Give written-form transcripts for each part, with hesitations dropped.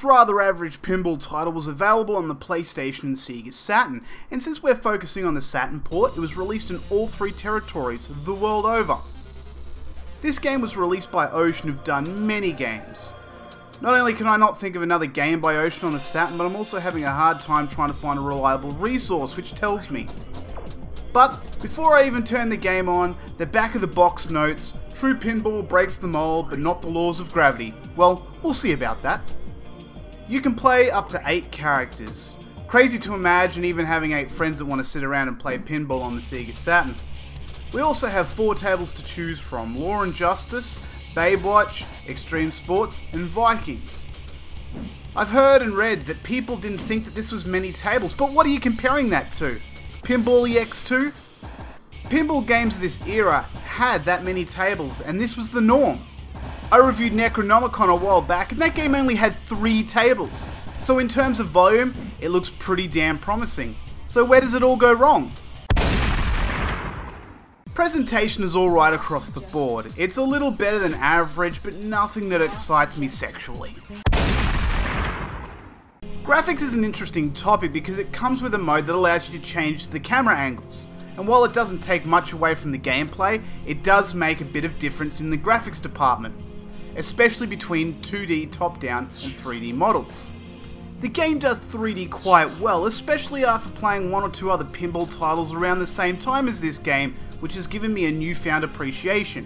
rather average pinball title was available on the PlayStation and Sega Saturn, and since we're focusing on the Saturn port, it was released in all 3 territories the world over. This game was released by Ocean, who've done many games. Not only can I not think of another game by Ocean on the Saturn, but I'm also having a hard time trying to find a reliable resource, which tells me. But before I even turn the game on, the back of the box notes, "True pinball breaks the mold, but not the laws of gravity." Well, we'll see about that. You can play up to 8 characters. Crazy to imagine even having 8 friends that want to sit around and play pinball on the Sega Saturn. We also have 4 tables to choose from: Law and Justice, Baywatch, Extreme Sports, and Vikings. I've heard and read that people didn't think that this was many tables, but what are you comparing that to? Pinball EX2? Pinball games of this era had that many tables, and this was the norm. I reviewed Necronomicon a while back, and that game only had 3 tables. So in terms of volume, it looks pretty damn promising. So where does it all go wrong? Presentation is alright across the board. It's a little better than average, but nothing that excites me sexually. Graphics is an interesting topic because it comes with a mode that allows you to change the camera angles. And while it doesn't take much away from the gameplay, it does make a bit of difference in the graphics department, especially between 2D top-down and 3D models. The game does 3D quite well, especially after playing 1 or 2 other pinball titles around the same time as this game, which has given me a newfound appreciation.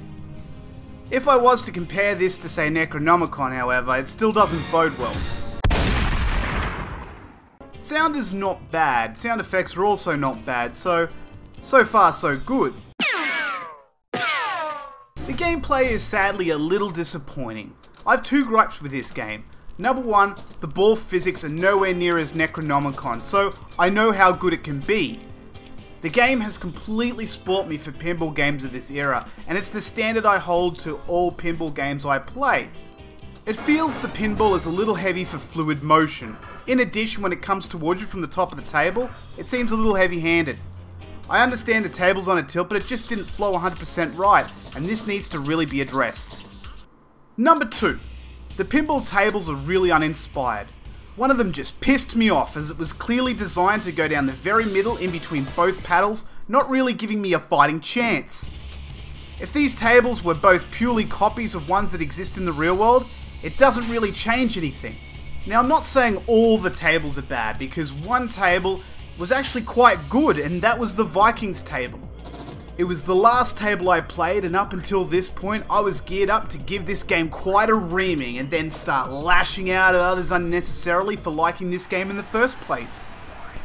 If I was to compare this to, say, Necronomicon, however, it still doesn't bode well. Sound is not bad, sound effects are also not bad, so far so good. The gameplay is sadly a little disappointing. I have 2 gripes with this game. Number 1, the ball physics are nowhere near as Necronomicon, so I know how good it can be. The game has completely spoilt me for pinball games of this era, and it's the standard I hold to all pinball games I play. It feels the pinball is a little heavy for fluid motion. In addition, when it comes towards you from the top of the table, it seems a little heavy-handed. I understand the table's on a tilt, but it just didn't flow 100% right, and this needs to really be addressed. Number 2. The pinball tables are really uninspired. One of them just pissed me off, as it was clearly designed to go down the very middle in between both paddles, not really giving me a fighting chance. If these tables were both purely copies of ones that exist in the real world, it doesn't really change anything. Now, I'm not saying all the tables are bad, because one table was actually quite good, and that was the Vikings table. It was the last table I played, and up until this point, I was geared up to give this game quite a reaming, and then start lashing out at others unnecessarily for liking this game in the first place.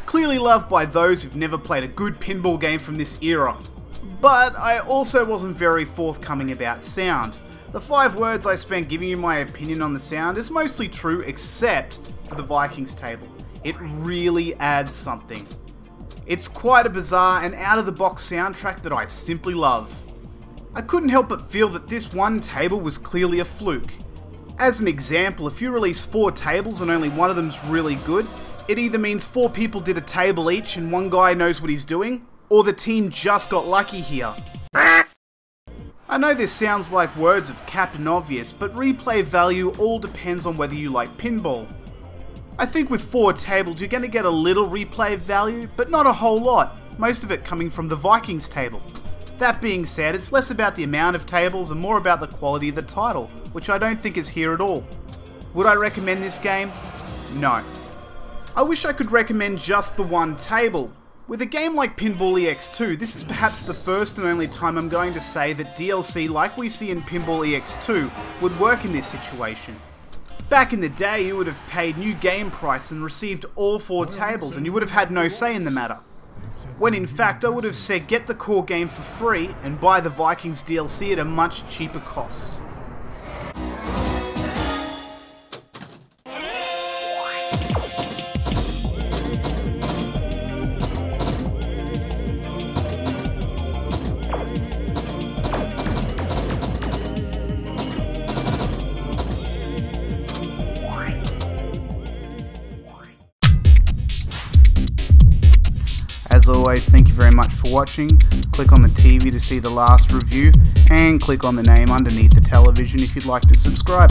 Clearly loved by those who've never played a good pinball game from this era. But I also wasn't very forthcoming about sound. The 5 words I spent giving you my opinion on the sound is mostly true, except for the Vikings table. It really adds something. It's quite a bizarre and out-of-the-box soundtrack that I simply love. I couldn't help but feel that this one table was clearly a fluke. As an example, if you release 4 tables and only one of them's really good, it either means 4 people did a table each and one guy knows what he's doing, or the team just got lucky here. I know this sounds like words of Captain Obvious, but replay value all depends on whether you like pinball. I think with 4 tables you're going to get a little replay value, but not a whole lot, most of it coming from the Vikings table. That being said, it's less about the amount of tables and more about the quality of the title, which I don't think is here at all. Would I recommend this game? No. I wish I could recommend just the one table. With a game like Pinball EX2, this is perhaps the first and only time I'm going to say that DLC like we see in Pinball EX2 would work in this situation. Back in the day, you would have paid new game price and received all 4 tables, and you would have had no say in the matter. When in fact, I would have said get the core game for free and buy the Vikings DLC at a much cheaper cost. As always, thank you very much for watching. Click on the TV to see the last review, and click on the name underneath the television if you'd like to subscribe.